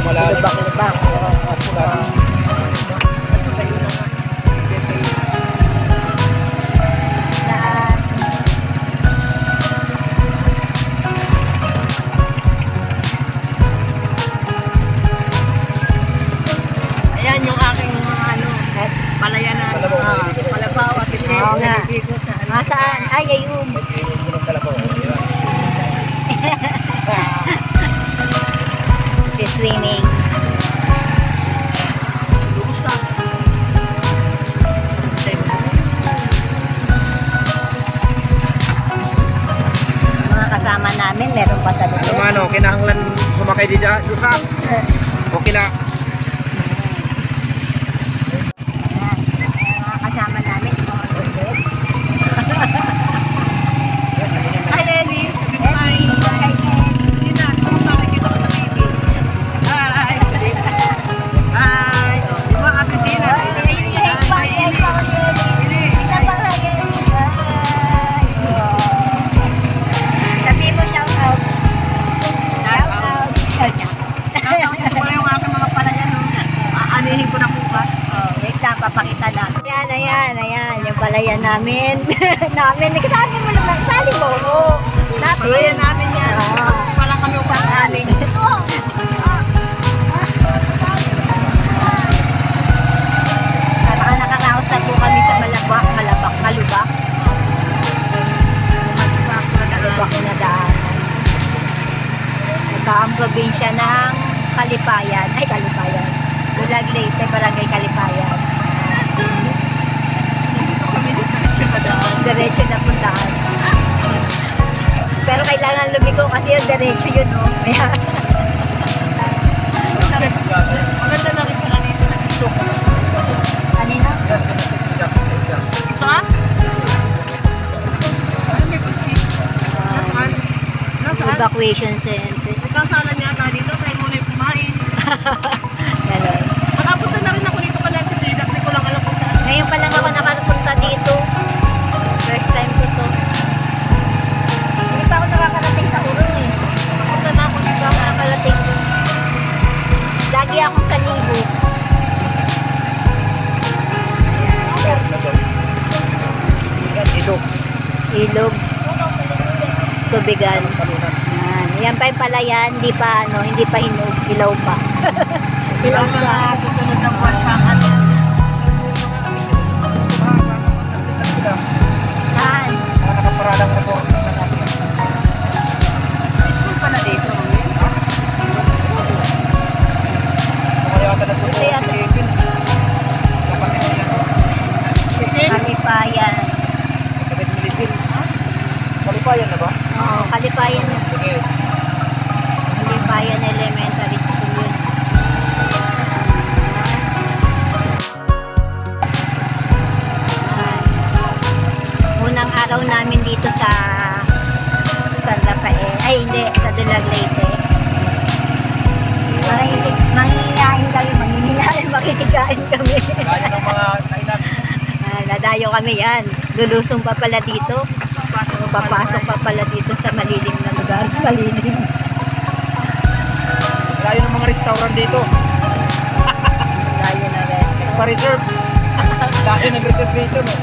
Lubak-lubak. Ayan yung aking ano, palayanan. Palabaw at isip. Oo nga. Sa Saan? Ay, ayun. Si swimming. lusak. Mga kasama namin, meron pa sa Ano loob. man, kinahanglan sumakay di dyan. Dusa. Okay na. Mga kasama namin, mga loob. Ay, Ellie, sabi ko ay. Hindi na, makikita ko sa TV. Ay, sabi ko. Ay, diba ate Sina? Sabi mo, shout out. Shout out. Wala yung aking mga palayan. Aanihin ko na bukas. Wait lang, papakita lang. Ayan. Yung palayan namin. Nagsasabi mo naman, sali mo. Palayan namin yan. Kasi wala kami upang-aning. Nakaraos na po kami sa Malubak. Malubak na daan. Ito ang probinsya ng Kalipayan. Bulag Leyte, Barangay Kalipayan. Diretso na puntaan. Pero kailangan lumiko kasi yung diretso yun, no? Kaya, Maganda na rin pala dito na dito. kanina? Ito ah? Ay, may kutsi. Nasaan? Nasaan? Evacuation center. Nagkasalan niya ata dito dahil muna yung kumain. Ganon. Nakapunta na rin ako dito pala ito. Hindi ko lang alam kung saan. Ngayon pa lang ako nakapunta dito. First time ko to. Hindi pa ako nakakarating sa Urong eh. Nakapunta na ako dito. Nakakarating ko. Lagi akong sa Libo. Ilog. Tubigan. Yan pa yung palayan, hindi pa hinog, ilaw pa. Ilaw mga susunod na buwan pa ano. Saan? Nakaparadang na po. School pa na dito. Ito yan. Sisin? Kalipayan. Kalipayan na ba? Oo, Kalipayan. Sige. Kalipayan Elementary School yun. Unang araw namin dito sa San Rafael. Ay, hindi. Sa Dulag Leyte. Manghihilain, makikikain kami. Kaya ng mga kainan. Nadayo kami yan. Lulusong pa pala dito. Papasok pa pala dito sa malilim na lugar. Malilim. Layo ng mga restaurant dito. Layo na restaurant. Pa-reserve. Dahil nag-reservation no?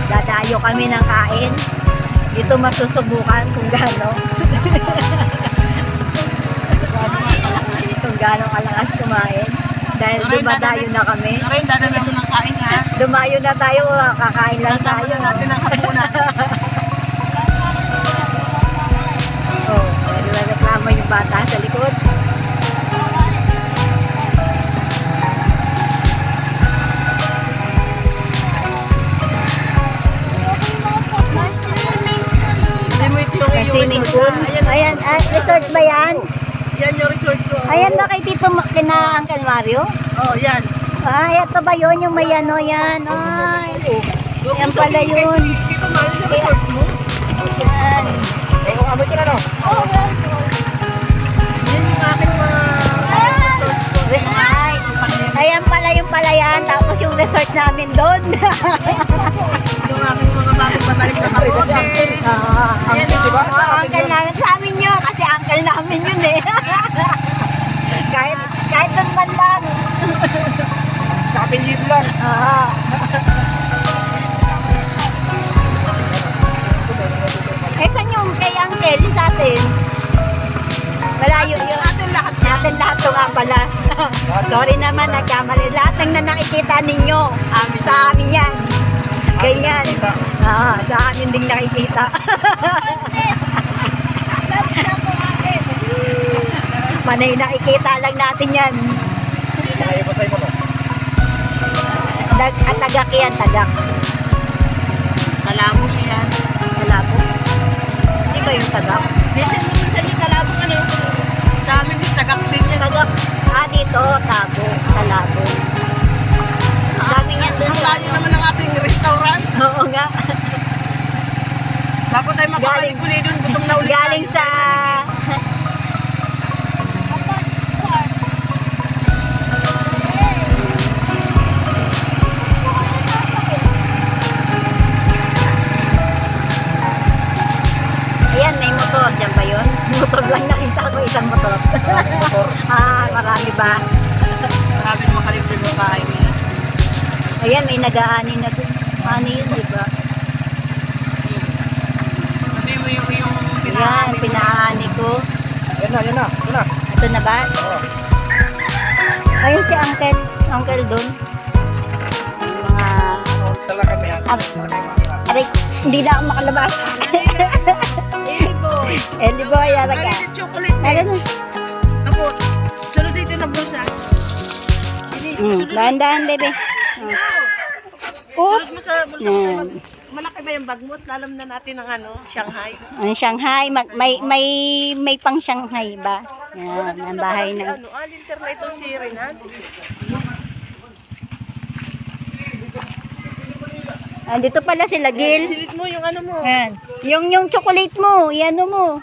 Dadayo kami ng kain. Dito masusubukan kung gaano. Kung gaano kalakas kumain. Dahil dumadayo na kami. Ngayon, dadami ako ng kain ha. Dumayo na tayo, kakain lang Kasama tayo. na natin ang hapunan. Oh, may reklamo yung bata sa likod. Hindi mo ito yung Swimming resort pool. na. Ayan, resort ba yan? Yan yung resort ko. Ayan ba kay Tito kina Uncle Mario? Oh, yan. Ay, ito ba yun? Yung may ano yan? Ay, yan pala yun. Dito man sa resort mo. Yan. Eh, kung amoy ko na no? Yan yung aking mga resort ko. Ay, ayan pala yung palayan. Tapos yung resort namin doon. Yung aking mga bagong patalim na kamote. Ayan, Ayan, di ba? uncle namin. Sa amin yun. Kasi uncle namin yun eh. kahit doon man lang. Sa apelyido lang. Oo. Eh, saan yung kay Uncle sa atin? Malayo yun. Atin lahat yan. Natin lahat to nga pala. Sorry naman, nagkamali. Lahat ng nakikita ninyo, sa amin yan. Ganyan. Sa amin din nakikita. Panay nakikita lang natin yan. Pinaiba-say mo to. Tagak yan, tagak. Kalabo niya yan. Kalabo. Hindi ba yung tagak? Dito naman sa niya, kalabo ka na. Sa amin yung tagak din yan. Tagak. Dito, tabo. Kalabo. Dami yan doon. Ang layo naman ng ating restaurant. Oo nga. Bago tayo makakaliguli doon, gutom na ulit. Galing sa... Ayan, may motor. Diyan ba yun? Motor lang nakita ko, isang motor. Marami ba? Marami na makaliguli ng bahay nila. Ayan, may nag-aani na doon. Ano yun, di ba? Sabi mo yung Ayan, pinaani ko. Yan na, yan na. Yan na. Ito na ba? Oo. Ayun si Uncle. Uncle doon. Yung mga... Tala kami yan. Aray, hindi na ako makalabas. Eli boy, ala ka. Ay, chocolate Ala eh. na. Tapos, sunod dito na bulsa. Dahan-dahan, bebe. Sunod mo sa bulsa mo. Yan. Malaki ba yung bag mo? Alam na natin ang Shanghai. Ang Shanghai, may pang Shanghai ba? Yan, ang bahay na. Linter na ito si Renan. Dito pala sila, Gil. Silit mo yung ano mo. Yan. Yung chocolate mo, iano mo.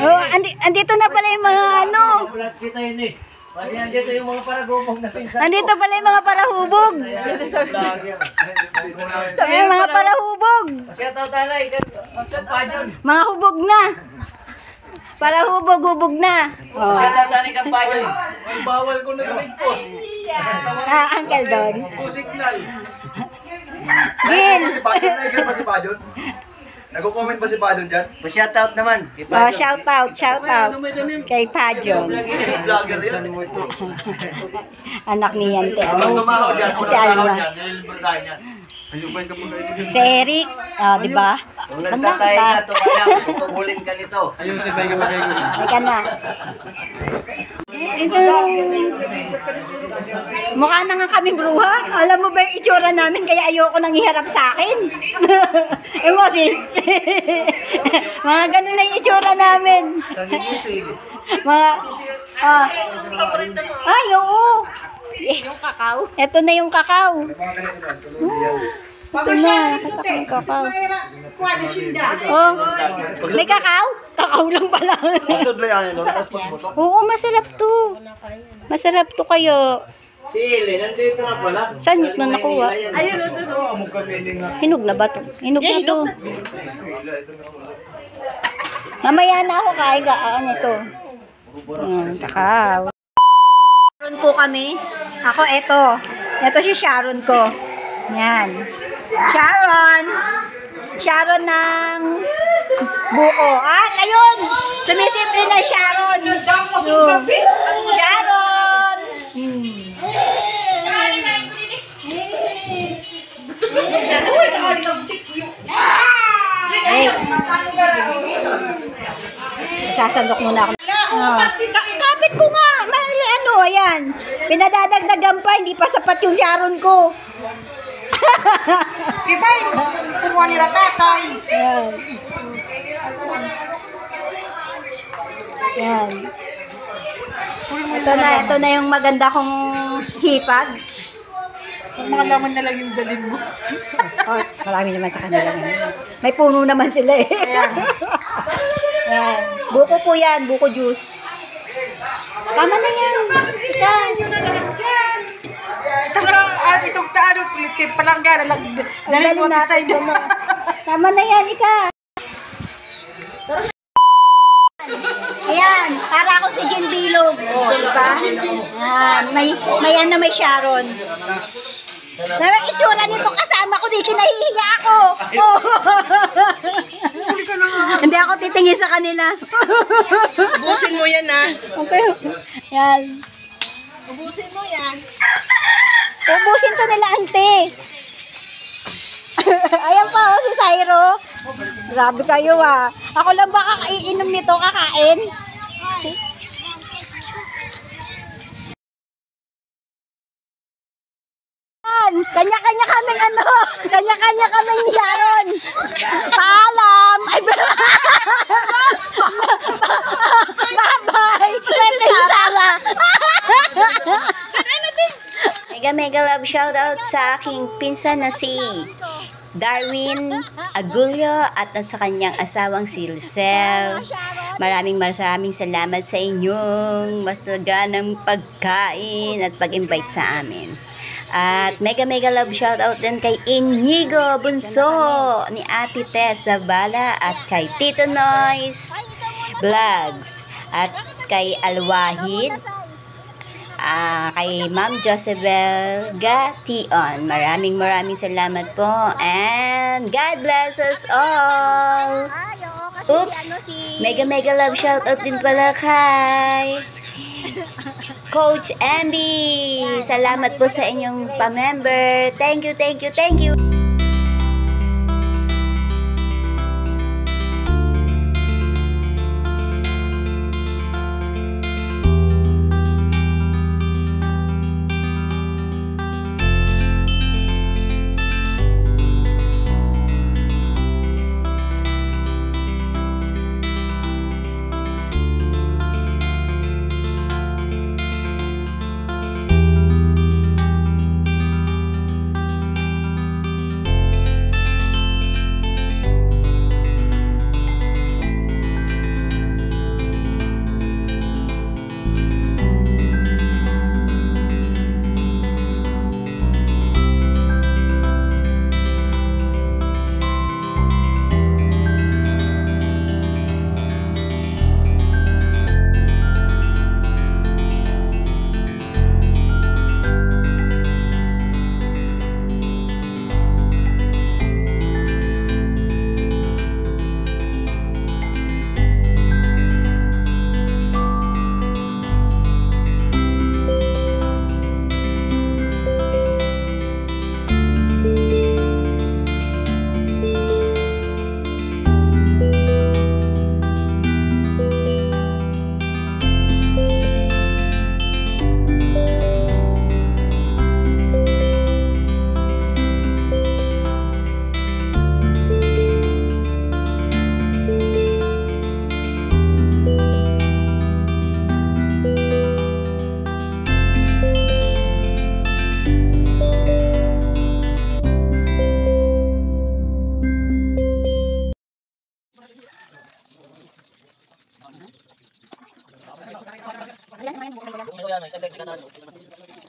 Oh, andito na pala yung mga ano. Kita yun eh. Kasi andito yung mga paragumog natin sa... Andito pala yung mga parahubog. Ay, mga parahubog. Kasi ito tanay, ang pajon. Mga hubog na. Parahubog-hubog na. Oh. Kasi ito tanay kang pajon. Ang bawal ko na post. Uncle Don. Signal. Gil. Si Pajon, naigal ba si Pajon? Nagko-comment ba si Pajon dyan? Pa-shout out naman. Oh, shout out kay Pajon. Vlogger yan. Anak ni Yante. Walang sumahaw dyan, Si walang sahod Alma. dyan. Nililibre tayo dyan. Si Eric. Di ba? Kung nagtatay ka, ito kaya, tutubulin ka nito. Ayun, sabay ka makikita. Halika na. Ito. Mukha na nga kami bruha. Alam mo ba yung itsura namin kaya ayoko nang iharap sa akin. Moses. Mga ganun na yung itsura namin. Mga... Ay, oo. Yes. Yung kakao. Ito na yung kakao. Ito na. Yung kakao. Oh, may kakao? Kakao lang pala. Oo, masarap to. Masarap to kayo. Si Eli, nandito na pala. Saan mo nakuha? Ayun, doon. Hinog na ba to? Hinog na to. Mamaya na ako kain ka. Ano ito? Kakao. Sharon po kami. Ako, ito. Ito si Sharon ko. Yan. Sharon. Sharon ng buko. At ayun! Sumisimple na Sharon. Sharon! Hey. Sasandok muna ako. Kapit ko nga. Ano, ayan. Pinadadagdagan pa. Hindi pa sapat yung Sharon ko. Kibay, kumuha nila tatay. Ayan. Ayan. Ito na yung maganda kong hipag. Mga laman na lang yung dalin mo. Oh, marami naman sa kanila. May puno naman sila eh. Ayan. Buko po yan, buko juice. Tama na yan. Itong taano, palangga na lang. Dalhin natin. Tama na yan, Ika. Ayan, para ako si Jean Bilog. O, diba? Ayan, may Sharon. Pero itsura nito kasama ko, dito nahihiya ako. Oh. Hindi ako titingin sa kanila. Ubusin mo yan, ha? Okay. Yan. Ubusin mo yan. Ubusin to nila, ante. Ayan pa, oh, si Syro. Grabe kayo, ah. Ako lang ba kakaiinom nito, kakain? Kanya-kanya kaming kanya-kanya kaming Sharon. Paalam. Ay, bye-bye. Bye, Sara. Mega love shoutout sa aking pinsan na si Darwin Agulio at sa kanyang asawang si Lucel. Maraming salamat sa inyong masaganang pagkain at pag-invite sa amin. At mega love shoutout din kay Inigo Bunso ni Ate Tess Zabala at kay Tito Noise Vlogs at kay Alwahid, kay Ma'am Josebel Gation. Maraming salamat po and God bless us all. Oops, mega love shoutout din pala kay Coach MB. Salamat po sa inyong pa-member. Thank you. May